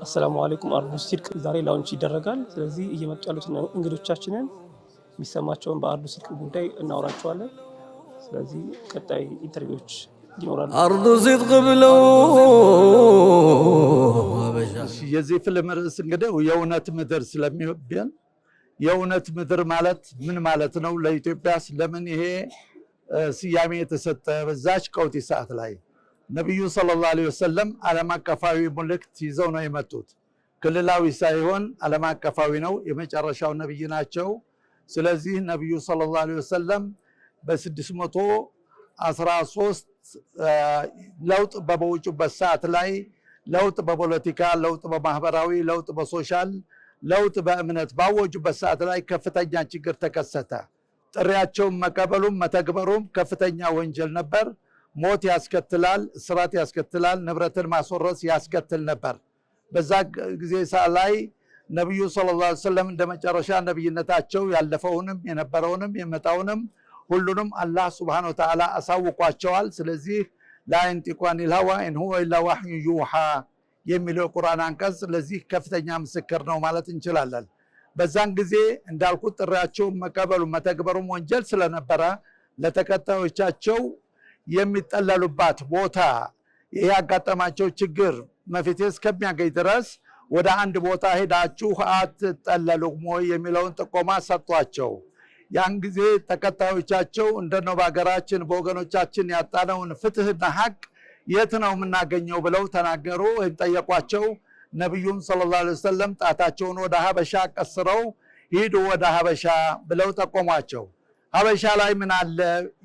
አሰላሙ አለይኩም አርዱ ሲድቅ ዛሬ ላውንች ይደረጋል። ስለዚህ እየመጡ ያሉት እንግዶቻችንን የሚሰማቸውን በአርዱ ሲድቅ ጉዳይ እናወራቸዋለን። ስለዚህ ቀጣይ ኢንተርቪዎች ይኖራሉ። አርዱ ሲድቅ ብለው የዚህ ፊልም ርዕስ እንግዲህ የእውነት ምድር ስለሚሆን የእውነት ምድር ማለት ምን ማለት ነው? ለኢትዮጵያስ ለምን ይሄ ስያሜ የተሰጠ? በዛች ቀውጢ ሰዓት ላይ ነብዩ ሰለላሁ ዐለይሂ ወሰለም ዓለም አቀፋዊ መልእክት ይዘው ነው የመጡት። ክልላዊ ሳይሆን ዓለም አቀፋዊ ነው። የመጨረሻው ነብይ ናቸው። ስለዚህ ነብዩ ሰለላሁ ዐለይሂ ወሰለም በ613 ለውጥ በመውጩበት ሰዓት ላይ ለውጥ በፖለቲካ፣ ለውጥ በማህበራዊ፣ ለውጥ በሶሻል፣ ለውጥ በእምነት ባወጁበት ሰዓት ላይ ከፍተኛ ችግር ተከሰተ። ጥሪያቸውን መቀበሉም መተግበሩም ከፍተኛ ወንጀል ነበር። ሞት ያስከትላል፣ እስራት ያስከትላል፣ ንብረትን ማስወረስ ያስከትል ነበር። በዛ ጊዜ ላይ ነብዩ ሰለላሁ ዐለይሂ ወሰለም እንደ መጨረሻ ነብይነታቸው ያለፈውንም የነበረውንም የመጣውንም ሁሉንም አላህ ሱብሓነሁ ወተዓላ አሳውቋቸዋል። ስለዚህ ላ የንጢቁ ዐኒል ሀዋ ኢን ሁወ ኢላ ወሕዩ ዩሓ የሚለው ቁርአን አንቀጽ ለዚህ ከፍተኛ ምስክር ነው ማለት እንችላለን። በዛን ጊዜ እንዳልኩት ጥሪያቸውን መቀበሉ መተግበሩም ወንጀል ስለነበረ ለተከታዮቻቸው የሚጠለሉባት ቦታ ይሄ ያጋጠማቸው ችግር መፍትሄ እስከሚያገኝ ድረስ ወደ አንድ ቦታ ሄዳችሁ አትጠለሉም ወይ የሚለውን ጥቆማ ሰጧቸው። ያን ጊዜ ተከታዮቻቸው እንደነው በሀገራችን በወገኖቻችን ያጣነውን ፍትህና ሀቅ የት ነው የምናገኘው ብለው ተናገሩ ወይም ጠየቋቸው። ነብዩም ሰለላሁ ዐለይሂ ወሰለም ጣታቸውን ወደ ሀበሻ ቀስረው ሂዱ ወደ ሀበሻ ብለው ጠቆሟቸው። ሀበሻ ላይ ምን አለ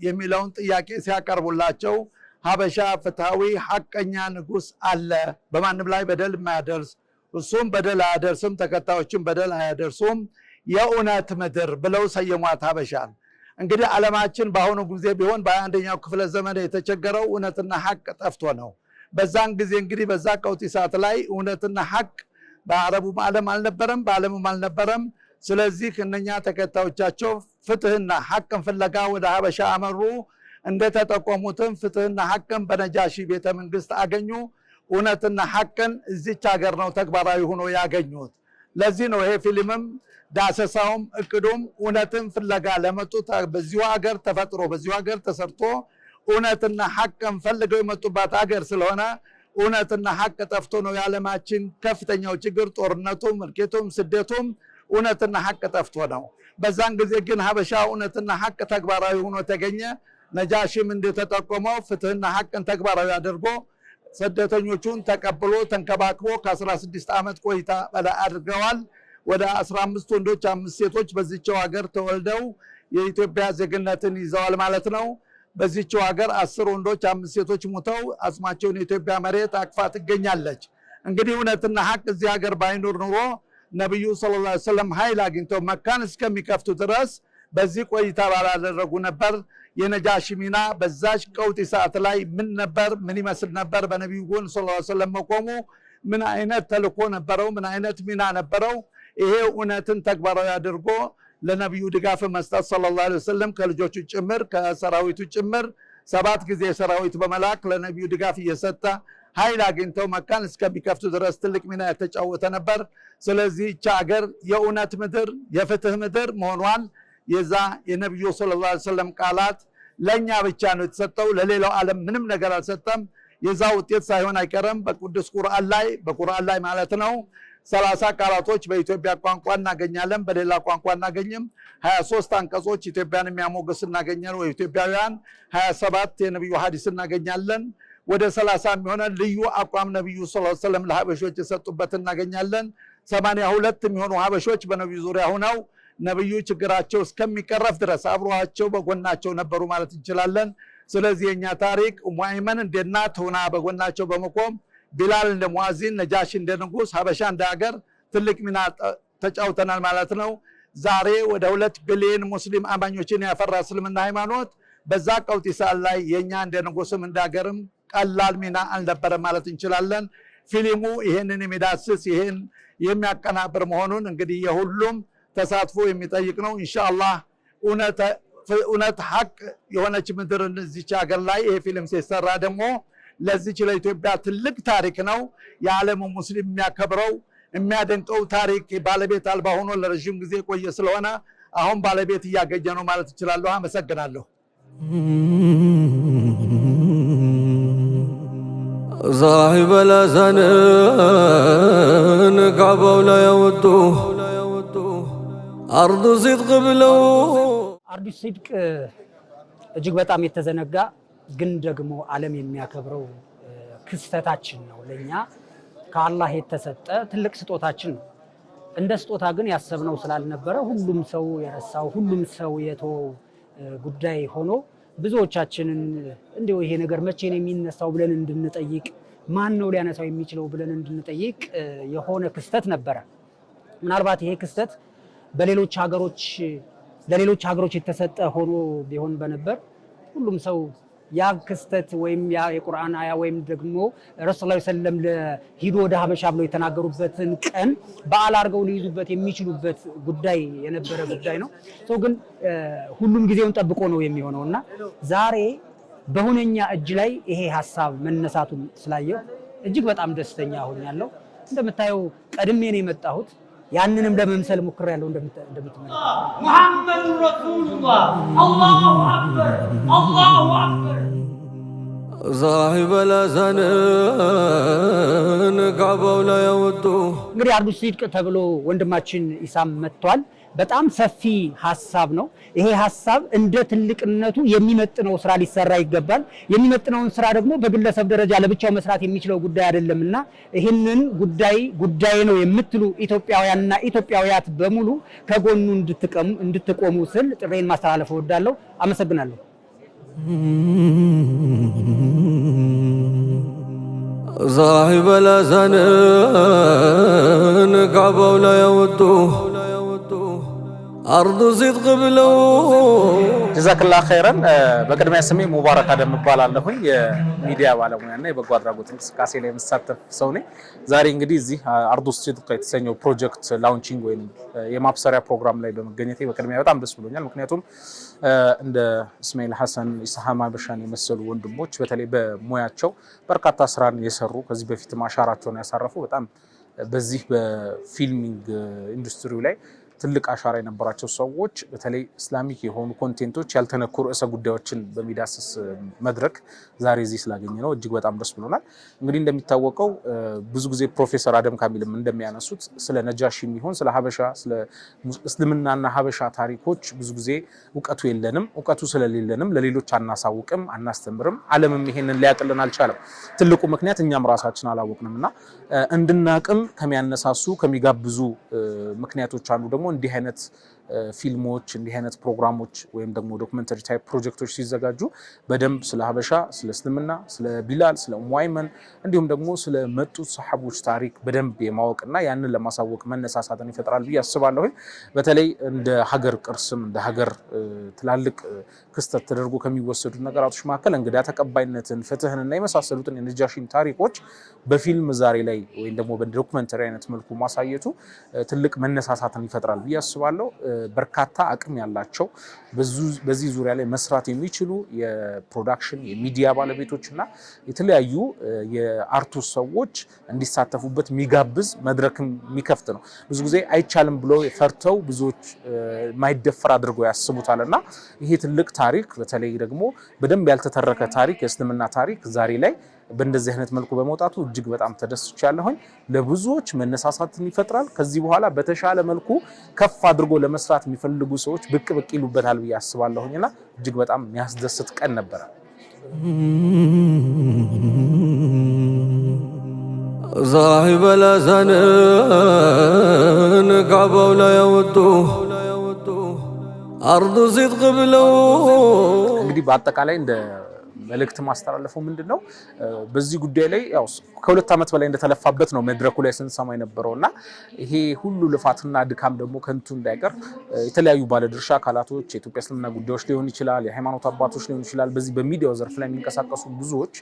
የሚለውን ጥያቄ ሲያቀርቡላቸው ሀበሻ ፍትሃዊ ሐቀኛ ንጉስ አለ፣ በማንም ላይ በደል የማያደርስ እሱም በደል አያደርስም፣ ተከታዮችም በደል አያደርሱም፣ የእውነት ምድር ብለው ሰየሟት ሀበሻን። እንግዲህ ዓለማችን በአሁኑ ጊዜ ቢሆን በ21ኛው ክፍለ ዘመን የተቸገረው እውነትና ሐቅ ጠፍቶ ነው። በዛን ጊዜ እንግዲህ በዛ ቀውጢ ሰዓት ላይ እውነትና ሐቅ በአረቡም ዓለም አልነበረም፣ በዓለምም አልነበረም። ስለዚህ እነኛ ተከታዮቻቸው ፍትህና ሐቅን ፍለጋ ወደ ሀበሻ አመሩ። እንደተጠቆሙትም ፍትህና ሐቅን በነጃሺ ቤተ መንግስት አገኙ። እውነትና ሐቅን እዚች ሀገር ነው ተግባራዊ ሆኖ ያገኙት። ለዚህ ነው ይሄ ፊልምም ዳሰሳውም እቅዱም እውነትን ፍለጋ ለመጡት በዚሁ ሀገር ተፈጥሮ በዚሁ ሀገር ተሰርቶ እውነትና ሐቅን ፈልገው የመጡባት ሀገር ስለሆነ እውነትና ሐቅ ጠፍቶ ነው የዓለማችን ከፍተኛው ችግር፣ ጦርነቱም፣ እልቂቱም፣ ስደቱም እውነትና ሐቅ ጠፍቶ ነው። በዛን ጊዜ ግን ሀበሻ እውነትና ሐቅ ተግባራዊ ሆኖ ተገኘ። ነጃሺም እንደተጠቆመው ፍትህና ሐቅን ተግባራዊ አድርጎ ስደተኞቹን ተቀብሎ ተንከባክቦ ከ16 ዓመት ቆይታ በላይ አድርገዋል። ወደ 15 ወንዶች 5 ሴቶች በዚህቸው ሀገር ተወልደው የኢትዮጵያ ዜግነትን ይዘዋል ማለት ነው። በዚህቸው ሀገር 10 ወንዶች 5 ሴቶች ሞተው አጽማቸውን የኢትዮጵያ መሬት አቅፋ ትገኛለች። እንግዲህ እውነትና ሐቅ እዚህ ሀገር ባይኖር ኑሮ ነብዩ ሰለላሁ ዐለይሂ ወሰለም ኃይል አግኝተው መካን እስከሚከፍቱ ድረስ በዚህ ቆይታ ባላደረጉ ነበር። የነጃሺ ሚና በዛች ቀውጢ ሰዓት ላይ ምን ነበር? ምን ይመስል ነበር? በነብዩ ጎን ሰለላሁ ዐለይሂ ወሰለም መቆሙ ምን አይነት ተልእኮ ነበረው? ምን አይነት ሚና ነበረው? ይሄ እውነትን ተግባራዊ አድርጎ ለነብዩ ድጋፍ መስጠት ሰለላሁ ዐለይሂ ወሰለም ከልጆቹ ጭምር ከሰራዊቱ ጭምር 7 ጊዜ ሰራዊት በመላክ ለነብዩ ድጋፍ እየሰጠ ኃይል አግኝተው መካን እስከሚከፍቱ ድረስ ትልቅ ሚና የተጫወተ ነበር። ስለዚህ እቺ ሀገር የእውነት ምድር የፍትህ ምድር መሆኗን የዛ የነብዩ ሰለላሁ ዐለይሂ ወሰለም ቃላት ለኛ ብቻ ነው የተሰጠው፣ ለሌላው ዓለም ምንም ነገር አልሰጠም። የዛ ውጤት ሳይሆን አይቀርም። በቅዱስ በቁርአን ላይ ማለት ነው 30 ቃላቶች በኢትዮጵያ ቋንቋ እናገኛለን፣ በሌላ ቋንቋ እናገኝም። 23 አንቀጾች ኢትዮጵያን የሚያሞግስ እናገኛለን ወይ ኢትዮጵያውያን፣ 27 የነብዩ ሐዲስ እናገኛለን። ወደ 30 የሚሆነ ልዩ አቋም ነብዩ ሰለላሁ ዐለይሂ ወሰለም ለሐበሾች የሰጡበት እናገኛለን። 82 የሚሆኑ ሐበሾች በነብዩ ዙሪያ ሆነው ነብዩ ችግራቸው እስከሚቀረፍ ድረስ አብሯቸው በጎናቸው ነበሩ ማለት እንችላለን። ስለዚህ የኛ ታሪክ ኡሙ አይመን እንደ እናት ሆና በጎናቸው በመቆም ቢላል እንደ ሙአዚን፣ ነጃሺ እንደ ንጉስ፣ ሀበሻ እንደ ሀገር ትልቅ ሚና ተጫውተናል ማለት ነው። ዛሬ ወደ 2 ቢሊዮን ሙስሊም አማኞችን ያፈራ እስልምና ሃይማኖት በዛ ቀውጢ ሰዓት ላይ የኛ እንደ ንጉስም እንደ ሀገርም ቀላል ሚና አልነበረም ማለት እንችላለን። ፊልሙ ይሄንን የሚዳስስ ይሄን የሚያቀናብር መሆኑን እንግዲህ የሁሉም ተሳትፎ የሚጠይቅ ነው። ኢንሻአላህ እውነት ሐቅ የሆነች ምድር እዚች ሀገር ላይ ይሄ ፊልም ሲሰራ ደግሞ ለዚች ለኢትዮጵያ ትልቅ ታሪክ ነው። የዓለም ሙስሊም የሚያከብረው የሚያደንቀው ታሪክ ባለቤት አልባ ሆኖ ለረጅም ጊዜ ቆየ ስለሆነ አሁን ባለቤት እያገኘ ነው ማለት እችላለሁ። አመሰግናለሁ። ዛሂበ ለዘንን ካባው ላይ ያወጡ አርዱ ሲድቅ ብለው አርዱ ሲድቅ እጅግ በጣም የተዘነጋ ግን ደግሞ ዓለም የሚያከብረው ክስተታችን ነው። ለኛ ከአላህ የተሰጠ ትልቅ ስጦታችን ነው። እንደ ስጦታ ግን ያሰብነው ስላልነበረ ሁሉም ሰው የረሳው ሁሉም ሰው የተወው ጉዳይ ሆኖ ብዙዎቻችንን እንደው ይሄ ነገር መቼ ነው የሚነሳው ብለን እንድንጠይቅ ማን ነው ሊያነሳው የሚችለው ብለን እንድንጠይቅ የሆነ ክስተት ነበረ። ምናልባት ይሄ ክስተት ለሌሎች ሀገሮች የተሰጠ ሆኖ ቢሆን በነበር ሁሉም ሰው ያ ክስተት ወይም ያ የቁርአን አያ ወይም ደግሞ ረሱላህ ሰለላሁ ዐለይሂ ወሰለም ለሂዶ ወደ ሀበሻ ብለው የተናገሩበትን ቀን በዓል አድርገው ሊይዙበት የሚችሉበት ጉዳይ የነበረ ጉዳይ ነው። ግን ሁሉም ጊዜውን ጠብቆ ነው የሚሆነውና ዛሬ በሁነኛ እጅ ላይ ይሄ ሐሳብ መነሳቱን ስላየው እጅግ በጣም ደስተኛ ሆኛለሁ። እንደምታየው ቀድሜ ነው የመጣሁት። ያንንም ለመምሰል ሞክሬያለሁ። እንደምትመለከቱ ሙሐመድ ረሱሉላህ አላሁ አክበር አላሁ አክበር ዛሂበ ለዘንን ካባው ላይ ያወጡ እንግዲህ አርዱ ሲድቅ ተብሎ ወንድማችን ኢሳም መጥቷል። በጣም ሰፊ ሐሳብ ነው። ይሄ ሐሳብ እንደ ትልቅነቱ የሚመጥነው ስራ ሊሰራ ይገባል። የሚመጥነውን ስራ ደግሞ በግለሰብ ደረጃ ለብቻው መስራት የሚችለው ጉዳይ አይደለምና ይህንን ጉዳይ ነው የምትሉ ኢትዮጵያውያንና ኢትዮጵያውያት በሙሉ ከጎኑ እንድትቆሙ ስል ጥሬን ማስተላለፍ እወዳለሁ። አመሰግናለሁ። ዛሂበ ለዘንን ካባው ላይ ያወጡ አርዱ ሲድቅ ብለው ጀዛከላህ ኸይረን። በቅድሚያ ስሜ ሙባረክ አደም እባላለሁኝ። የሚዲያ ባለሙያና የበጎ አድራጎት እንቅስቃሴ ላይ የምሳተፍ ሰው ነኝ። ዛሬ እንግዲህ እዚህ አርዱ ሲድቅ የተሰኘው ፕሮጀክት ላውንቺንግ ወይም የማብሰሪያ ፕሮግራም ላይ በመገኘቴ በቅድሚያ በጣም ደስ ብሎኛል። ምክንያቱም እንደ እስማኤል ሐሰን፣ ኢስሃም ሀበሻን የመሰሉ ወንድሞች በተለይ በሙያቸው በርካታ ስራን የሰሩ ከዚህ በፊትም አሻራቸውን ያሳረፉ በጣም በዚህ በፊልሚንግ ኢንዱስትሪው ላይ ትልቅ አሻራ የነበራቸው ሰዎች በተለይ እስላሚክ የሆኑ ኮንቴንቶች ያልተነኩ ርዕሰ ጉዳዮችን በሚዳስስ መድረክ ዛሬ እዚህ ስላገኘ ነው እጅግ በጣም ደስ ብሎናል። እንግዲህ እንደሚታወቀው ብዙ ጊዜ ፕሮፌሰር አደም ካሚልም እንደሚያነሱት ስለ ነጃሺ የሚሆን ስለ ሀበሻ ስለ እስልምናና ሀበሻ ታሪኮች ብዙ ጊዜ እውቀቱ የለንም። እውቀቱ ስለሌለንም ለሌሎች አናሳውቅም፣ አናስተምርም። ዓለምም ይሄንን ሊያቅልን አልቻለም። ትልቁ ምክንያት እኛም ራሳችን አላወቅንምና እንድናቅም ከሚያነሳሱ ከሚጋብዙ ምክንያቶች አንዱ ደግሞ እንዲህ አይነት ፊልሞች እንዲህ አይነት ፕሮግራሞች ወይም ደግሞ ዶክመንተሪ ታይፕ ፕሮጀክቶች ሲዘጋጁ በደንብ ስለ ሀበሻ፣ ስለ እስልምና፣ ስለ ቢላል፣ ስለ ኡሙ አይመን እንዲሁም ደግሞ ስለ መጡት ሰሐቦች ታሪክ በደንብ የማወቅና ያንን ለማሳወቅ መነሳሳትን ይፈጥራል ብዬ አስባለሁ። በተለይ እንደ ሀገር ቅርስም እንደ ሀገር ትላልቅ ክስተት ተደርጎ ከሚወሰዱ ነገራቶች መካከል እንግዳ ተቀባይነትን፣ ፍትህንና የመሳሰሉትን የነጃሺን ታሪኮች በፊልም ዛሬ ላይ ወይም ደግሞ በዶክመንተሪ አይነት መልኩ ማሳየቱ ትልቅ መነሳሳትን ይፈጥራል ብዬ አስባለሁ። በርካታ አቅም ያላቸው በዚህ ዙሪያ ላይ መስራት የሚችሉ የፕሮዳክሽን የሚዲያ ባለቤቶች እና የተለያዩ የአርቱ ሰዎች እንዲሳተፉበት የሚጋብዝ መድረክም የሚከፍት ነው። ብዙ ጊዜ አይቻልም ብሎ ፈርተው ብዙዎች ማይደፈር አድርገው ያስቡታል እና ይሄ ትልቅ ታሪክ በተለይ ደግሞ በደንብ ያልተተረከ ታሪክ የእስልምና ታሪክ ዛሬ ላይ በእንደዚህ አይነት መልኩ በመውጣቱ እጅግ በጣም ተደስቻለሁኝ። ለብዙዎች መነሳሳትን ይፈጥራል። ከዚህ በኋላ በተሻለ መልኩ ከፍ አድርጎ ለመስራት የሚፈልጉ ሰዎች ብቅ ይሉበታል ብዬ አስባለሁኝና እጅግ በጣም የሚያስደስት ቀን ነበረ። ዛሂበ ለዘንን ካባው ላይ ያወጡ አርዱ ሲድቅ ብለው እንግዲህ በአጠቃላይ እንደ መልእክት ማስተላለፈው ምንድነው በዚህ ጉዳይ ላይ ያው ከ2 ዓመት በላይ እንደተለፋበት ነው መድረኩ ላይ ስንሰማ የነበረውና ይሄ ሁሉ ልፋትና ድካም ደግሞ ከንቱ እንዳይቀር የተለያዩ ባለድርሻ አካላቶች የኢትዮጵያ እስልምና ጉዳዮች ሊሆን ይችላል የሃይማኖት አባቶች ሊሆን ይችላል በዚህ በሚዲያው ዘርፍ ላይ የሚንቀሳቀሱ ብዙዎች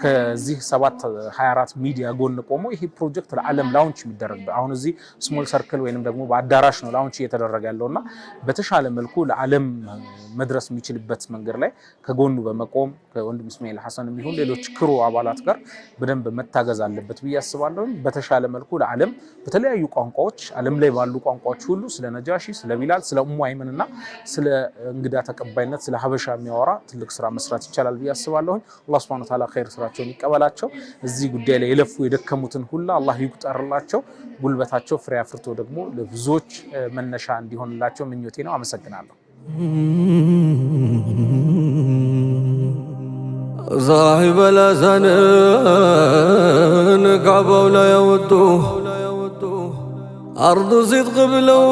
ከዚህ 724 ሚዲያ ጎን ቆሞ ይሄ ፕሮጀክት ለዓለም ላውንች የሚደረግ አሁን እዚህ ስሞል ሰርክል ወይንም ደግሞ በአዳራሽ ነው ላውንች እየተደረገ ያለውና በተሻለ መልኩ ለዓለም መድረስ የሚችልበት መንገድ ላይ ከጎኑ በመቆም ከወንድም እስማኤል ሐሰን የሚሆን ሌሎች ክሩ አባላት ጋር በደንብ መታገዝ አለበት ብዬ አስባለሁ በተሻለ መልኩ ለዓለም በተለያዩ ቋንቋዎች ዓለም ላይ ባሉ ቋንቋዎች ሁሉ ስለ ነጃሺ ስለ ቢላል ስለ ኡሙ አይመንና ስለ እንግዳ ተቀባይነት ስለ ሀበሻ የሚያወራ ትልቅ ስራ መስራት ይቻላል ብዬ አስባለሁ አላህ Subhanahu Wa Ta'ala ኸይር ስራቸውን ይቀበላቸው እዚህ ጉዳይ ላይ የለፉ የደከሙትን ሁሉ አላህ ይቁጠርላቸው ጉልበታቸው ፍሬ አፍርቶ ደግሞ ለብዙዎች መነሻ እንዲሆንላቸው ምኞቴ ነው አመሰግናለሁ صاحب الأذان كعبة ولا يودوه أرض صدق بلو